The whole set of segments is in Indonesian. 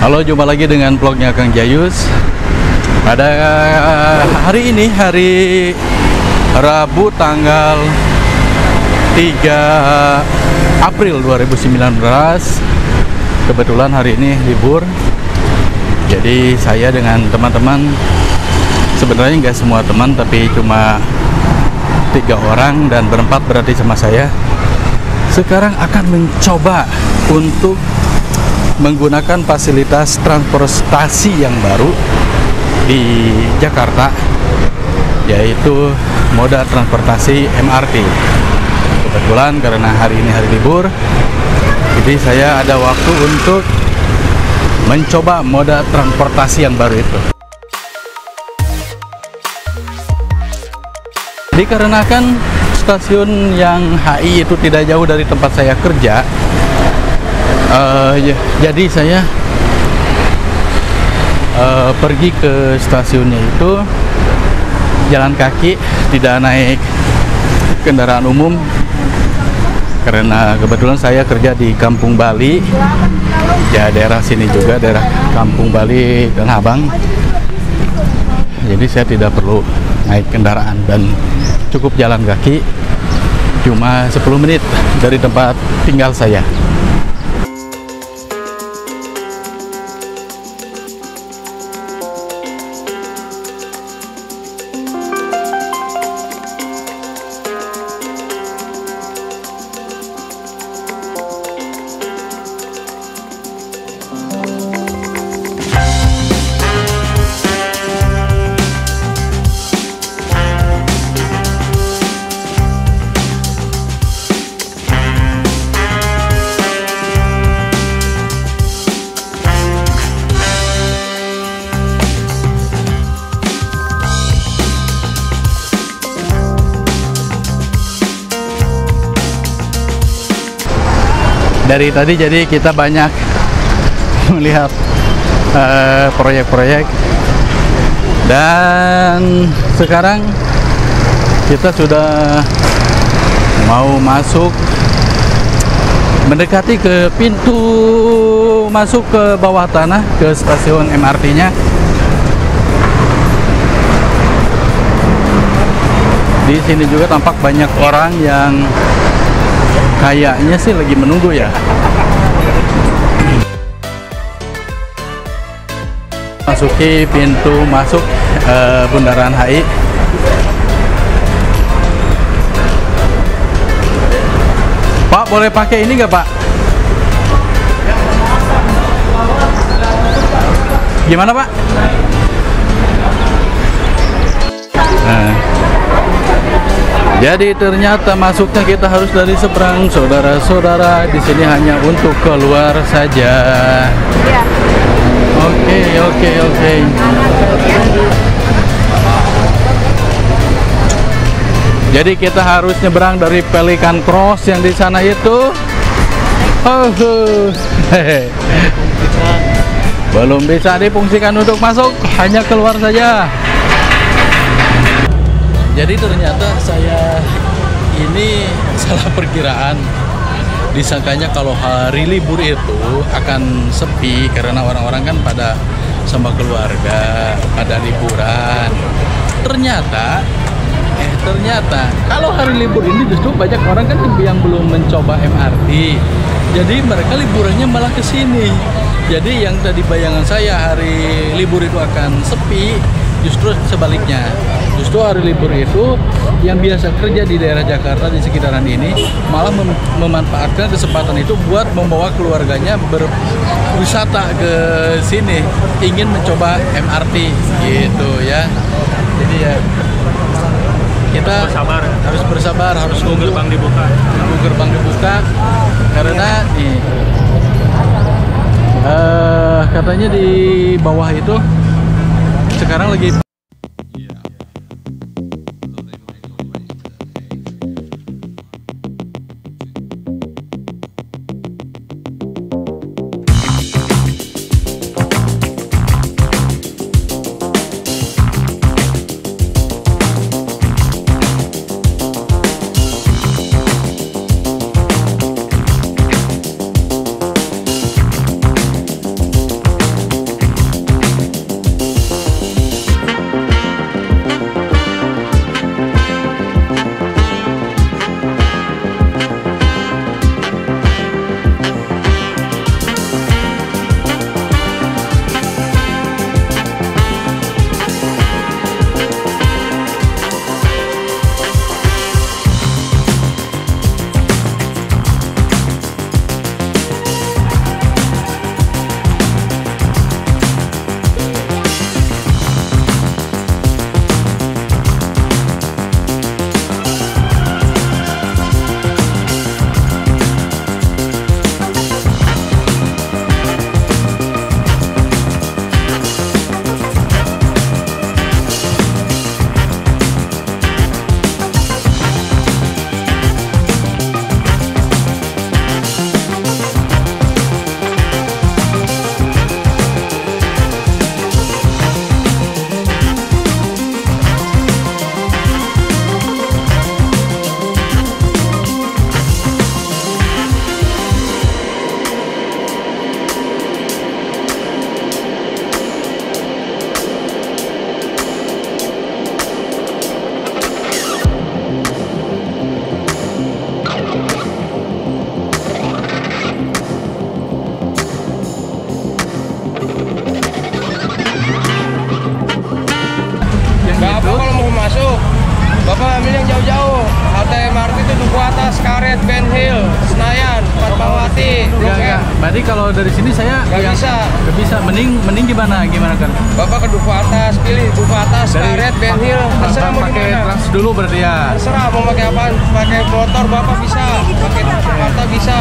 Halo, jumpa lagi dengan vlognya Kang Jayus. Pada hari ini, hari Rabu tanggal 3 April 2019. Kebetulan hari ini libur. Jadi saya dengan teman-teman, sebenarnya nggak semua teman, tapi cuma 3 orang dan berempat berarti sama saya. Sekarang akan mencoba untuk menggunakan fasilitas transportasi yang baru di Jakarta, yaitu moda transportasi MRT. Kebetulan karena hari ini hari libur, jadi saya ada waktu untuk mencoba moda transportasi yang baru itu. Dikarenakan stasiun yang HI itu tidak jauh dari tempat saya kerja, jadi saya pergi ke stasiunnya itu jalan kaki, tidak naik kendaraan umum, karena kebetulan saya kerja di Kampung Bali, ya daerah sini juga, daerah Kampung Bali Tanah Abang. Jadi saya tidak perlu naik kendaraan dan cukup jalan kaki, cuma 10 menit dari tempat tinggal saya. Dari tadi jadi kita banyak melihat proyek-proyek, dan sekarang kita sudah mau masuk, mendekati ke pintu masuk ke bawah tanah ke stasiun MRT-nya. Di sini juga tampak banyak orang yang kayaknya sih lagi menunggu ya. Masuki pintu masuk Bundaran HI. Pak, boleh pakai ini nggak, Pak? Gimana, Pak? Nah, jadi ternyata masuknya kita harus dari seberang, saudara-saudara. Di sini hanya untuk keluar saja. Ya. Oke. Jadi kita harus nyebrang dari Pelikan Cross yang di sana itu. Belum bisa difungsikan untuk masuk, hanya keluar saja. Jadi ternyata saya ini salah perkiraan. Disangkanya kalau hari libur itu akan sepi karena orang-orang kan pada sama keluarga, pada liburan. Ternyata kalau hari libur ini justru banyak orang kan yang belum mencoba MRT. Jadi mereka liburannya malah ke sini. Jadi yang tadi bayangan saya hari libur itu akan sepi, justru sebaliknya. Justru hari libur itu yang biasa kerja di daerah Jakarta di sekitaran ini malah memanfaatkan kesempatan itu buat membawa keluarganya berwisata ke sini, ingin mencoba MRT gitu ya. Jadi ya kita harus bersabar, harus nunggu gerbang dibuka karena nih katanya di bawah itu sekarang lagi Tadi kalau dari sini saya Nggak bisa. Nggak bisa. Mending gimana kan? Bapak ke duku atas, pilih duku atas, karet, Ben Hill, terserah mau pakai gimana. trans dulu berarti ya. Terserah mau pakai apaan, pakai motor Bapak bisa, pakai kereta bisa,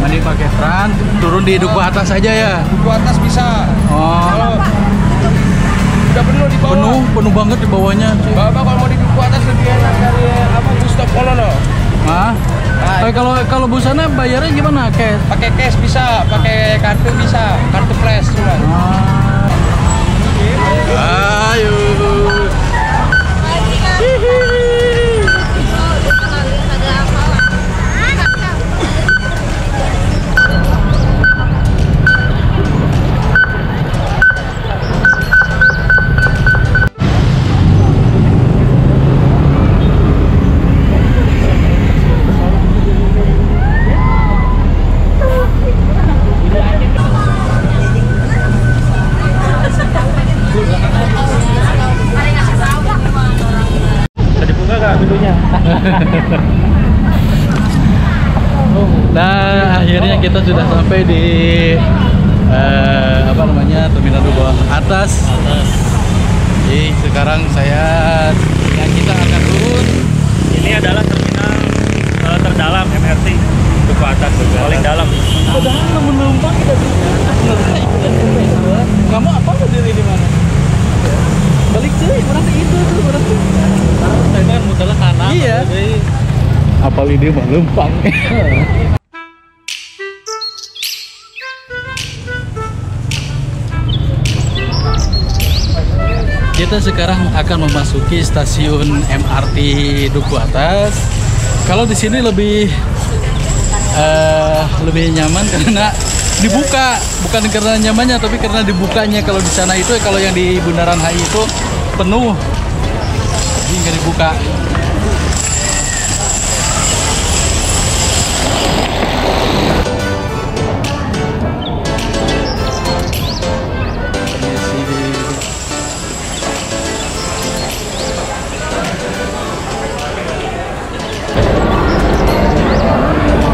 Mending pakai trans, turun di duku atas aja ya. duku atas bisa. Oh, Kalau udah penuh di bawah. penuh banget di bawahnya. Bapak kalau mau di duku atas lebih enak dari apa Gustav Polono. Hah? Nah, Kalau busana bayarnya gimana? Cash? pakai cash bisa, pakai kartu bisa, kartu flash cuma. Ayo. Nah, akhirnya kita sudah sampai di terminal duku atas. Jadi sekarang kita akan turun. Ini adalah terminal terdalam MRT Duku Atas, paling dalam. Padahal menumpang kita kamu apa berdiri di mana? Balik cuy, berarti itu tuh berarti. Saya kan muternya kanan. Iya. Apal ini mah lempang. Kita sekarang akan memasuki stasiun MRT Duku Atas. Kalau di sini lebih nyaman karena dibuka, bukan karena nyamannya tapi karena dibukanya. Kalau di sana itu kalau yang di Bundaran HI itu penuh, jadi nggak dibuka.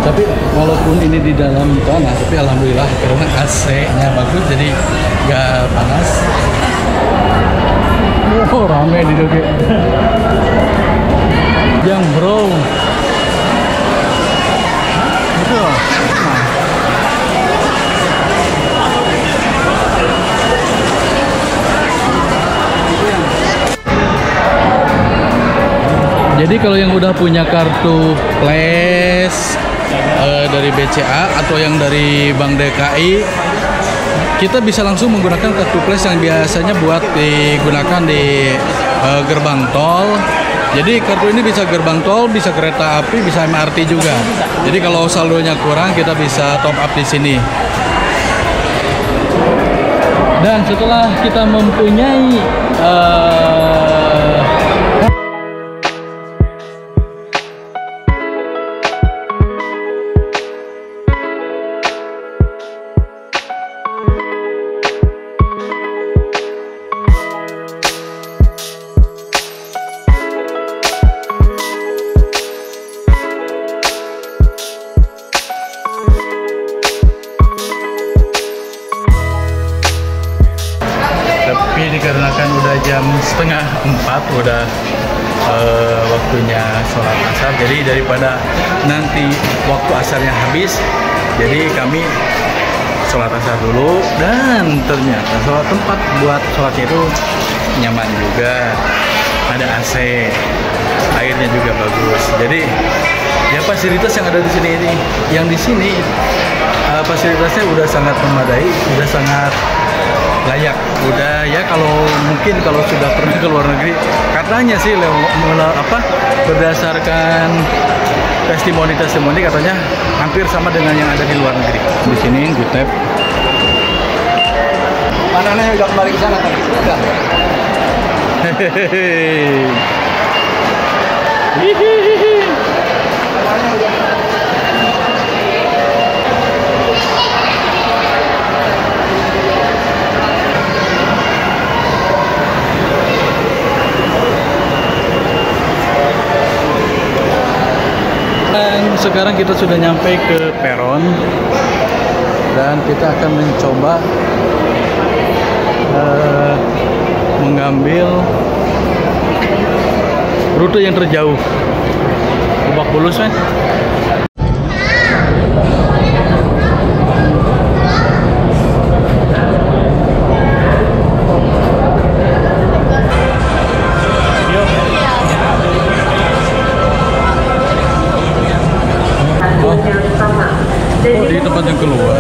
Tapi walaupun ini di dalam tanah, tapi alhamdulillah karena AC-nya bagus jadi nggak panas. Oh, rame di doge. Yang bro. Betul. Jadi kalau yang udah punya kartu Flash dari BCA atau yang dari Bank DKI, kita bisa langsung menggunakan kartu Flash yang biasanya buat digunakan di gerbang tol. Jadi kartu ini bisa gerbang tol, bisa kereta api, bisa MRT juga. Jadi kalau saldonya kurang kita bisa top up di sini. Dan setelah kita mempunyai tapi dikarenakan udah jam 3:30 udah waktunya sholat asar, jadi daripada nanti waktu asarnya habis, jadi kami sholat asar dulu. Dan ternyata tempat buat sholatnya itu nyaman juga, ada AC, airnya juga bagus. Jadi ya fasilitas yang ada di sini ini, yang di sini fasilitasnya udah sangat memadai, udah sangat layak. Udah ya, kalau mungkin kalau sudah pernah ke luar negeri, katanya sih berdasarkan testimoni katanya hampir sama dengan yang ada di luar negeri. Di sini di tap. Mananya udah kembali ke sana tadi? Udah. Dan sekarang kita sudah nyampe ke peron. dan kita akan mencoba mengambil rute yang terjauh. Lebak Bulus, men. Oh, di tempat yang keluar.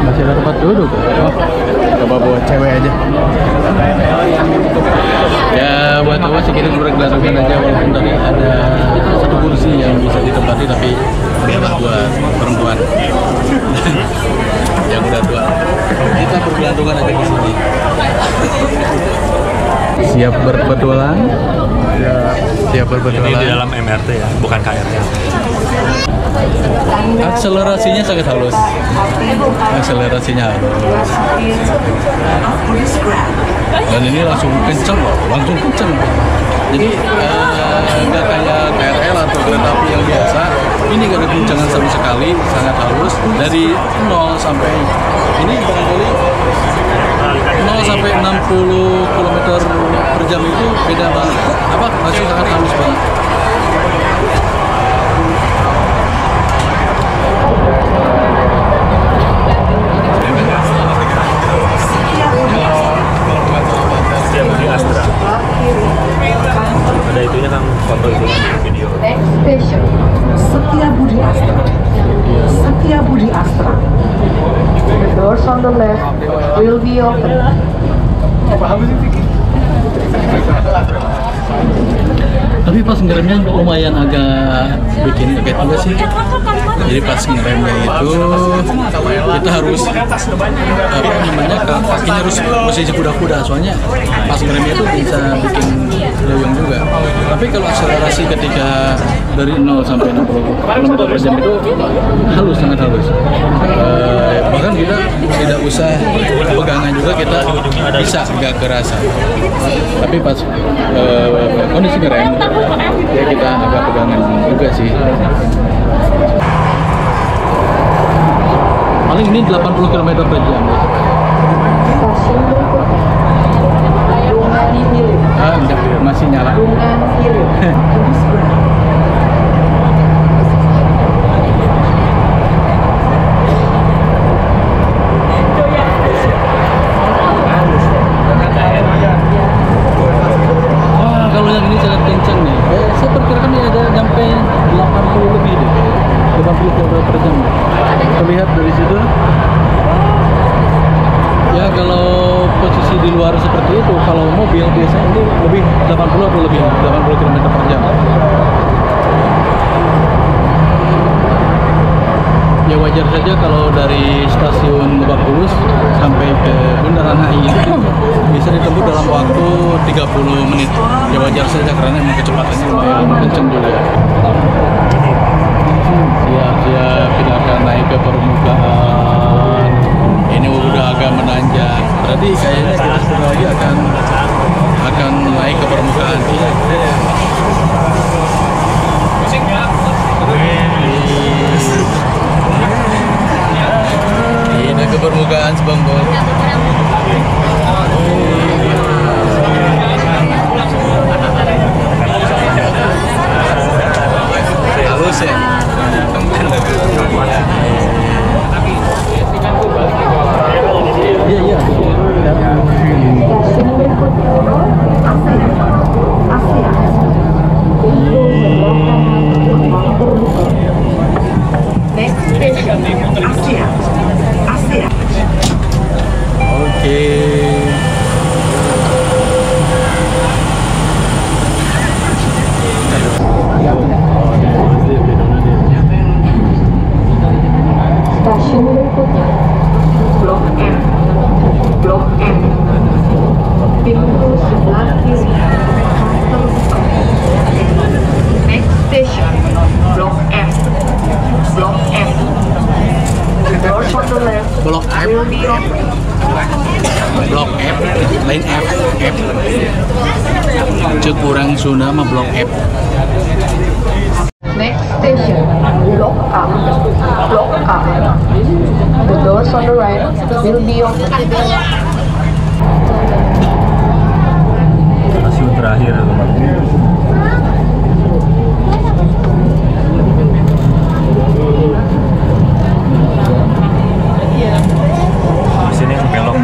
Masih ada tempat duduk. Oh, coba buat cewek aja. Ya, buat awas kita bergelantungan aja, walaupun tadi ada satu kursi yang bisa ditempati, tapi adalah buat perempuan yang udah tua. Kita bergelantungan aja di sini. Siap berpetualang? Ya, siap berpetualang. Ini di dalam MRT ya, bukan KRL. Akselerasinya sangat halus. Akselerasinya halus. Dan ini langsung kenceng loh, langsung kenceng. Jadi nggak kayak KRL atau kereta api yang biasa. Ini nggak ada guncangan sama sekali, sangat halus. Dari 0 sampai ini barangkali 0 sampai 60 km per jam itu beda banget. Masih sangat halus banget. Astra. Ada itunya kan, foto itu video. Next station, Setiabudi Astra. Setiabudi Astra. The doors on the left will be open. Tapi pas ngeremnya lumayan agak bikin kaget juga sih. Jadi pas ngeremnya itu kita harus kakinya harus posisi kuda-kuda, soalnya pas ngeremnya itu bisa bikin loyong juga. Tapi kalau akselerasi ketika dari 0 sampai 60 km per jam itu halus, sangat halus. Bahkan kita tidak usah pegangan juga, kita bisa nggak kerasa. Tapi pas kondisi ngerem ya kita agak pegangan juga sih. Paling ini 80 km per jam. Stasiun berikutnya, Dungan Hilir. Enggak, masih nyala. Dungan Hilir. Bus Grand. Wah, kalau yang ini sangat kencang nih. Saya perkirakan ini ada sampai 80 lebih deh. 80 km per jam. Terlihat dari situ. Ya kalau posisi di luar seperti itu, kalau mobil biasanya ini lebih 80 atau lebih 80 km per jam. Ya wajar saja kalau dari stasiun Lebak Bulus sampai ke Bundaran HI itu bisa ditempuh dalam waktu 30 menit. Ya wajar saja karena memang kecepatannya lumayan kenceng juga. Siap-siap kita akan naik ke permukaan. Ini udah agak menanjak. Berarti kayaknya kita sebentar lagi akan naik ke permukaan. Ini ke permukaan sebangkot. Halus ya. Iya. Stasiun berikutnya, Asia. Next station, Asia. Sunda mah Blok F. Next station, Block A. Block A. The doors on the right will be open. Stasiun terakhir Lebak Bulus. Di sini yang belok.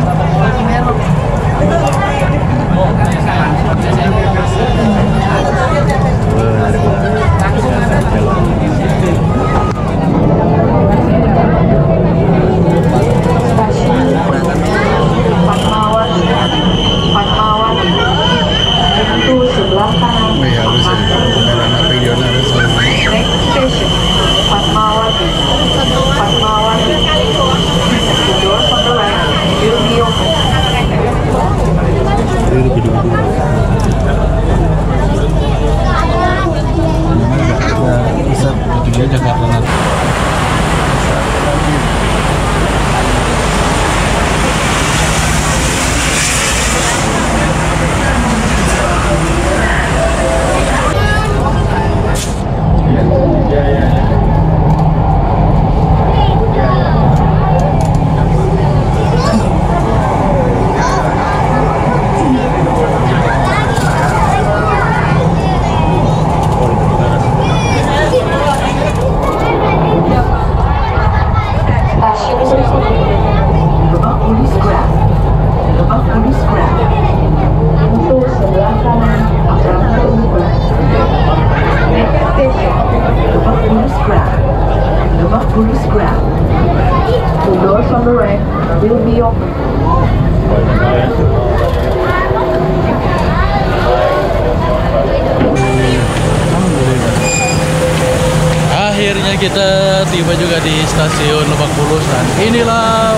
Akhirnya kita tiba juga di stasiun Lebak Bulus dan inilah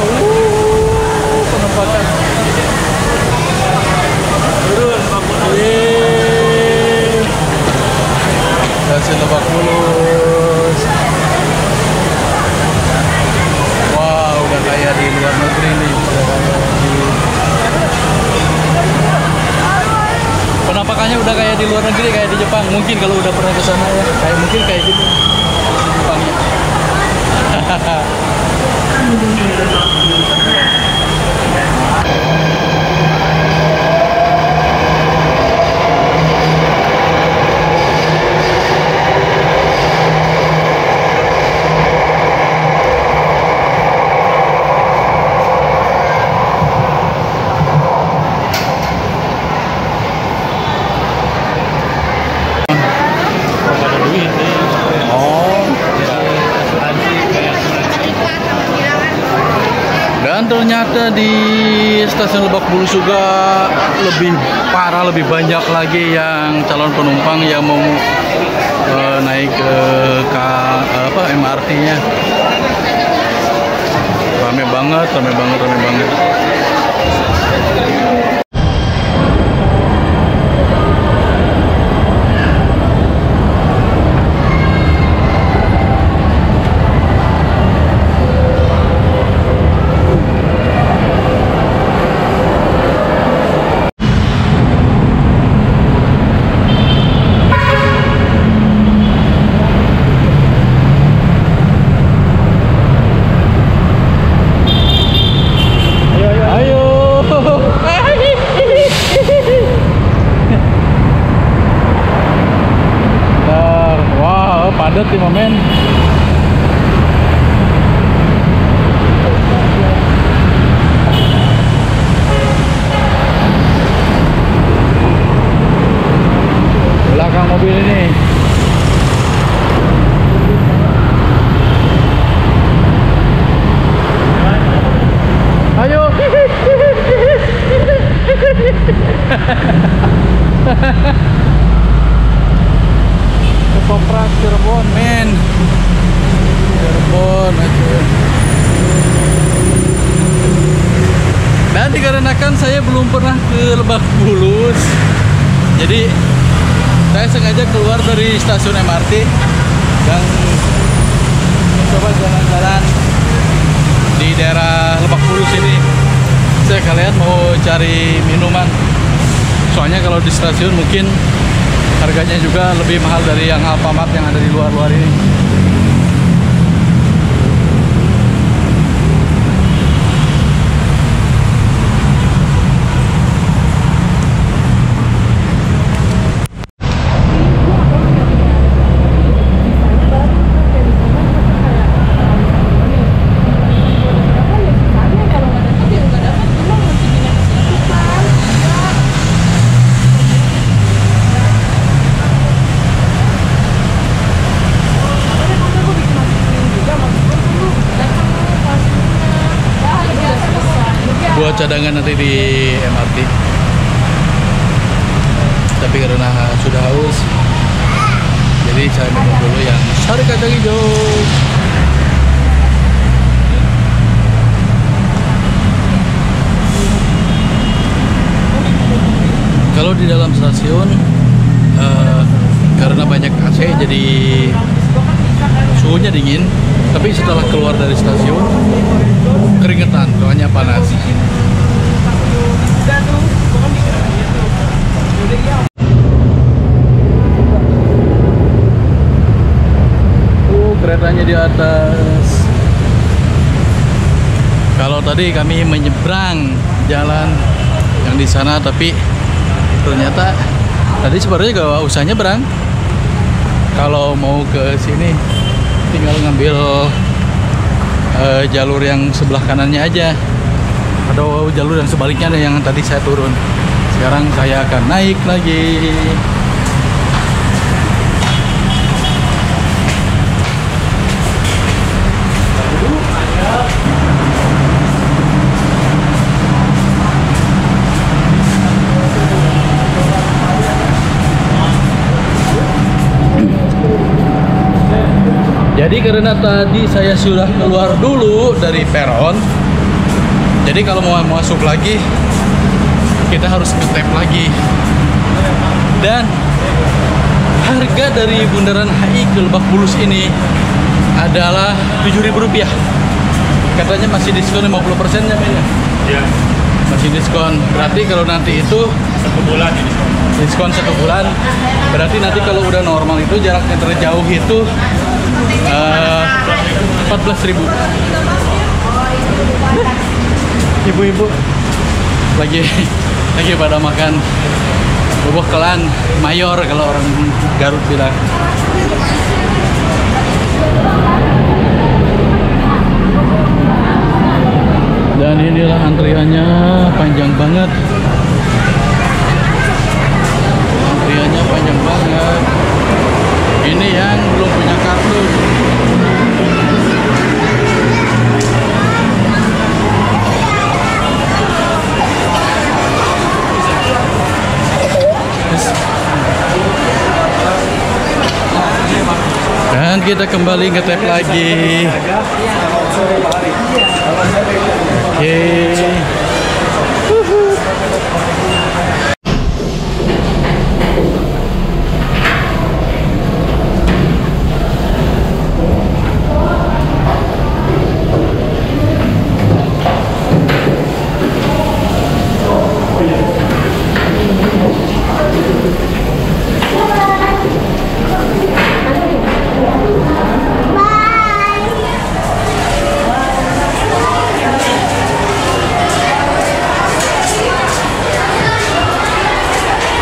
penampakan. Turun Lebak Bulus. Stasiun Lebak Bulus. Wow, udah kayak di luar negeri nih. Penampakannya udah kayak di luar negeri, kayak di Jepang. Mungkin kalau udah pernah ke sana ya, kayak mungkin kayak gitu. Jepangnya. Dan ternyata di stasiun Lebak Bulus juga lebih parah, lebih banyak lagi yang calon penumpang yang mau naik ke MRT-nya. Rame banget, rame banget, rame banget. Padat nih momen. Belakang mobil ini. Ayo. Ketoprak Cirebon, men. Cirebon aja. Dan dikarenakan saya belum pernah ke Lebak Bulus, jadi saya sengaja keluar dari stasiun MRT dan mencoba jalan-jalan di daerah Lebak Bulus ini. Saya kalian mau cari minuman. Soalnya kalau di stasiun mungkin Harganya juga lebih mahal dari yang Alfamart yang ada di luar-luar ini. Buat cadangan nanti di MRT. Tapi karena sudah haus, jadi saya minum dulu yang sari kacang hijau. Kalau di dalam stasiun karena banyak AC jadi suhunya dingin, tapi setelah keluar dari stasiun keringetan, soalnya panas. Keretanya di atas. Kalau tadi kami menyeberang jalan yang di sana, tapi ternyata tadi sebenarnya gak usah nyebrang. Kalau mau ke sini tinggal ngambil jalur yang sebelah kanannya aja, atau jalur yang sebaliknya yang tadi saya turun. Sekarang saya akan naik lagi. Jadi karena tadi saya sudah keluar dulu dari peron, jadi kalau mau masuk lagi kita harus ngetap lagi. Dan harga dari Bundaran HI ke Lebak Bulus ini adalah Rp7.000. Katanya masih diskon 50% ya, Men? Iya. Masih diskon. Berarti kalau nanti itu 1 bulan ini. diskon 1 bulan, berarti nanti kalau udah normal itu jaraknya terjauh itu 14.000. Ibu-ibu lagi pada makan bubuk kelan mayor kalau orang Garut bilang. Dan inilah antriannya, panjang banget. Antriannya panjang banget. Ini yang belum punya kartu. Dan kita kembali ngetap lagi. Oke.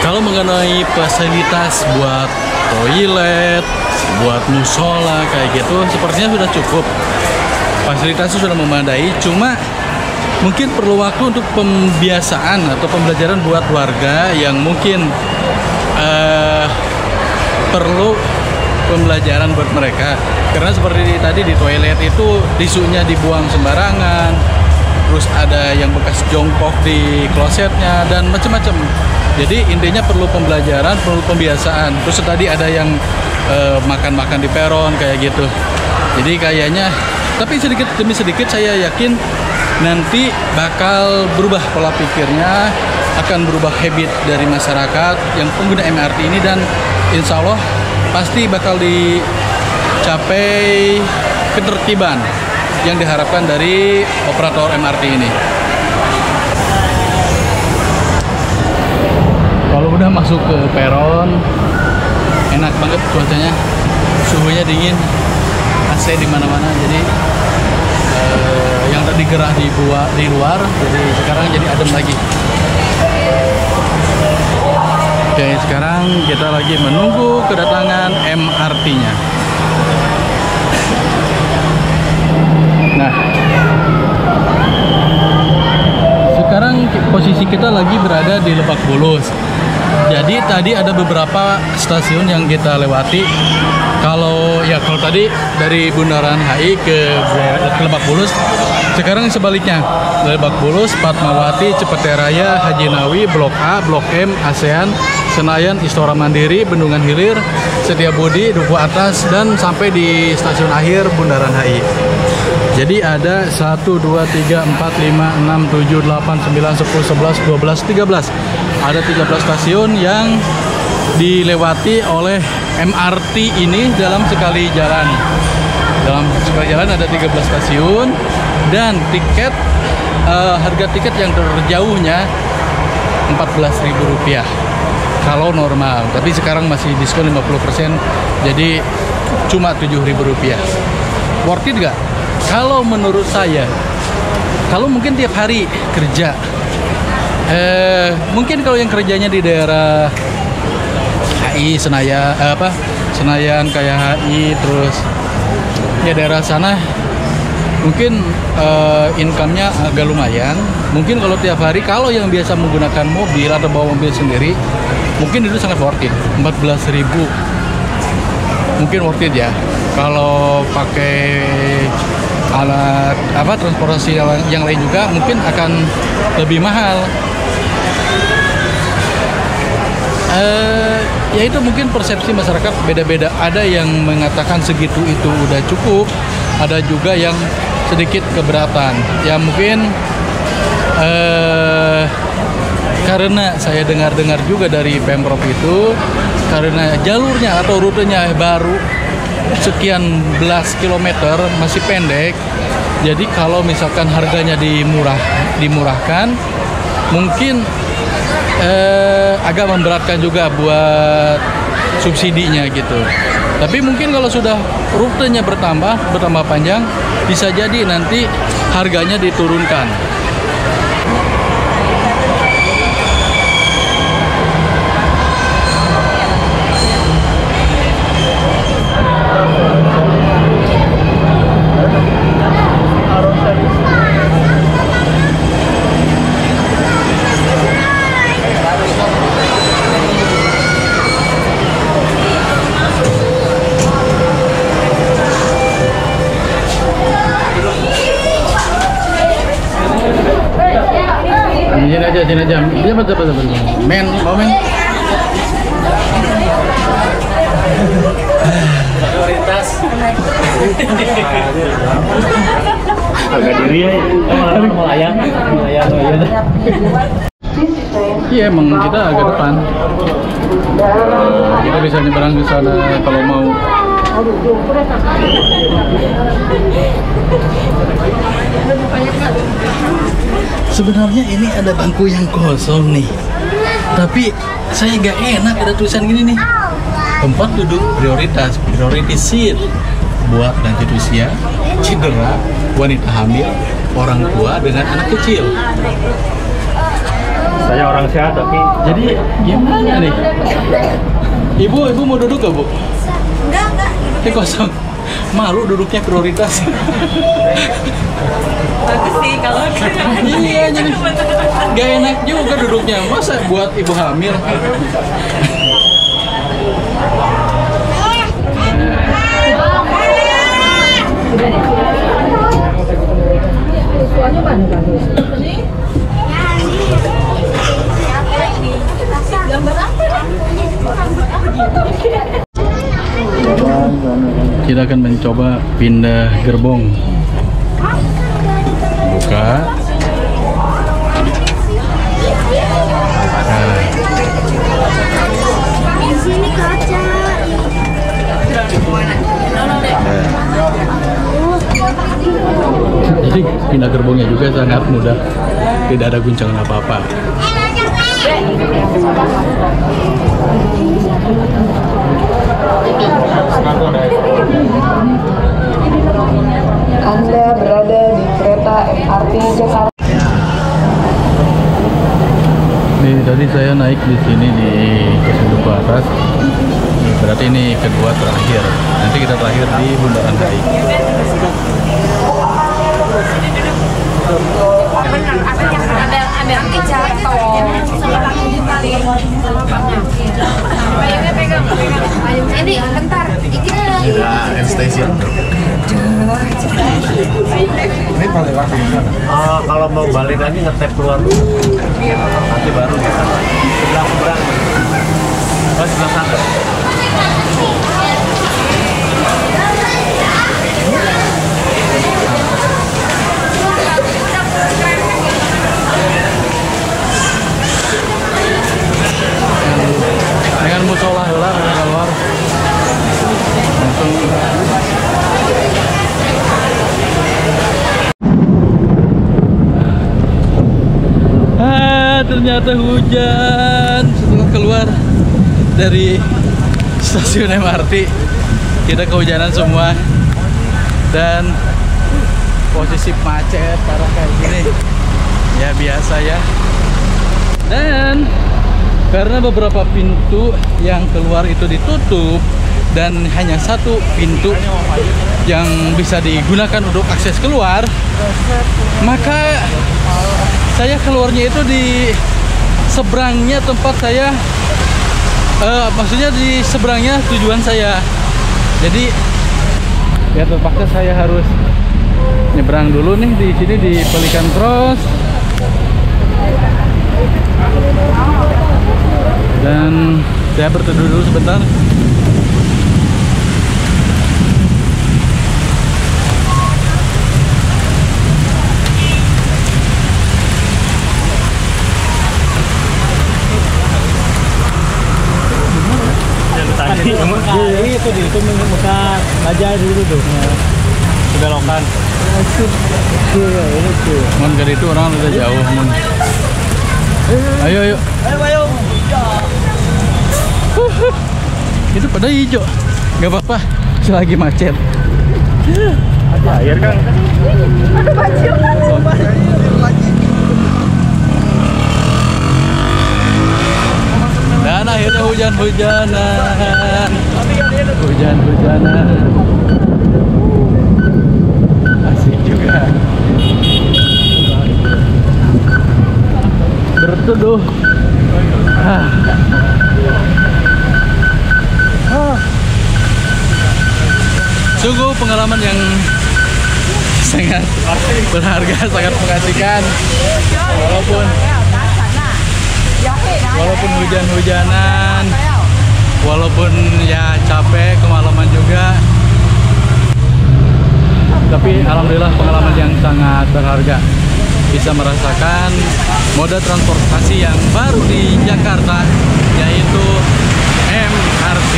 Kalau mengenai fasilitas buat toilet, buat musola kayak gitu, sepertinya sudah cukup. Fasilitasnya sudah memadai, cuma mungkin perlu waktu untuk pembiasaan atau pembelajaran buat warga yang mungkin perlu pembelajaran buat mereka. Karena seperti tadi di toilet itu tisunya dibuang sembarangan, terus ada yang bekas jongkok di klosetnya dan macam-macam. Jadi intinya perlu pembelajaran, perlu pembiasaan. Terus tadi ada yang makan-makan di peron kayak gitu. Jadi kayaknya, tapi sedikit demi sedikit saya yakin nanti bakal berubah pola pikirnya, akan berubah habit dari masyarakat yang pengguna MRT ini, dan insya Allah pasti bakal dicapai ketertiban yang diharapkan dari operator MRT ini. Kalau udah masuk ke peron, banget cuacanya, suhunya dingin, AC di mana-mana. Jadi yang tadi gerah di luar, jadi sekarang jadi adem lagi. Oke, sekarang kita lagi menunggu kedatangan MRT-nya. Nah, sekarang posisi kita lagi berada di Lebak Bulus. Jadi tadi ada beberapa stasiun yang kita lewati. Kalau tadi dari Bundaran HI ke Lebak Bulus, sekarang sebaliknya. Dari Lebak Bulus, Fatmawati, Cipete Raya, Haji Nawi, Blok A, Blok M, ASEAN, Senayan, Istora Mandiri, Bendungan Hilir, Setiabudi, Duku Atas, dan sampai di stasiun akhir Bundaran HI. Jadi ada 1, 2, 3, 4, 5, 6, 7, 8, 9, 10, 11, 12, 13. Ada 13 stasiun yang dilewati oleh MRT ini dalam sekali jalan. Dalam sekali jalan ada 13 stasiun dan tiket harga tiket yang terjauhnya Rp14.000 kalau normal. Tapi sekarang masih diskon 50%, jadi cuma Rp7.000. Worth it nggak? Kalau menurut saya, kalau mungkin tiap hari kerja, mungkin kalau yang kerjanya di daerah HI, Senayan kayak HI, terus ya daerah sana, mungkin income-nya agak lumayan. Mungkin kalau tiap hari, kalau yang biasa menggunakan mobil atau bawa mobil sendiri, mungkin itu sangat worth it. 14.000 mungkin worth it ya. Kalau pakai alat transportasi yang lain juga mungkin akan lebih mahal. Ya itu mungkin persepsi masyarakat beda-beda. Ada yang mengatakan segitu itu udah cukup, ada juga yang sedikit keberatan. Ya mungkin karena saya dengar-dengar juga dari Pemprov itu, karena jalurnya atau rutenya baru sekian belas kilometer, masih pendek. Jadi kalau misalkan harganya dimurahkan, mungkin agak memberatkan juga buat subsidinya gitu. Tapi mungkin kalau sudah rutenya bertambah panjang, bisa jadi nanti harganya diturunkan. Sini aja. Dia betul. Men, mau men. Prioritas. Agak diri ya. Melayang. Iya, emang kita agak depan. Kita bisa nyebrang ke sana kalau mau. Sebenarnya ini ada bangku yang kosong nih, tapi saya gak enak ada tulisan gini nih, tempat duduk prioritas, priority seat buat lanjut usia, cedera, wanita hamil, orang tua dengan anak kecil. Saya orang sehat tapi Jadi gimana nih? Ibu mau duduk gak, Bu? Enggak. Ini kosong. Malu duduknya prioritas. Bagus sih kalau Iya, jadi gak enak juga duduknya. Masa buat ibu hamil? Kita akan mencoba pindah gerbong. Buka. Nah. di sini kaca. Jadi pindah gerbongnya juga sangat mudah, tidak ada guncangan apa-apa. MRT Jakarta. Nih tadi saya naik di sini di stasiun Duku Atas. Berarti ini kedua terakhir. Nanti kita terakhir di Bundaran HI. Ini bentar, Station. Ini paling lagi. Kalau mau balik lagi ngetep keluar dulu. Nanti baru bisa. Sebelah. Oh, sebelah sana. Dengan musola heula keluar. Langsung ternyata hujan. Setelah keluar dari stasiun MRT kita kehujanan semua dan posisi macet parah kayak gini ya biasa ya. Dan karena beberapa pintu yang keluar itu ditutup dan hanya satu pintu yang bisa digunakan untuk akses keluar, maka saya keluarnya itu di seberangnya tempat saya, maksudnya di seberangnya tujuan saya. Jadi ya terpaksa saya harus nyebrang dulu nih di sini di Pelikan Cross. Dan saya berteduh dulu sebentar. Itu muka aja dulu tuh. Belokan. Mon dari itu orang udah jauh, Mon. Ayo. Itu pada hijau. Gak apa-apa, selagi macet. Ada air kan? ada baju. Dan akhirnya hujan-hujanan. Asik juga. Berteduh. Sungguh pengalaman yang sangat berharga, sangat mengasihkan. Walaupun hujan-hujanan, walaupun ya capek, kemalaman juga, tapi alhamdulillah pengalaman yang sangat berharga. Bisa merasakan moda transportasi yang baru di Jakarta, yaitu MRT.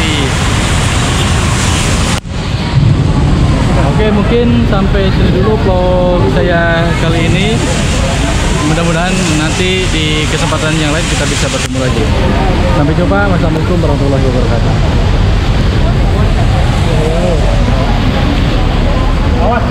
Oke, mungkin sampai sini dulu vlog saya kali ini. Mudah-mudahan nanti di kesempatan yang lain kita bisa bertemu lagi. Sampai jumpa. Wassalamualaikum warahmatullahi wabarakatuh. Awas,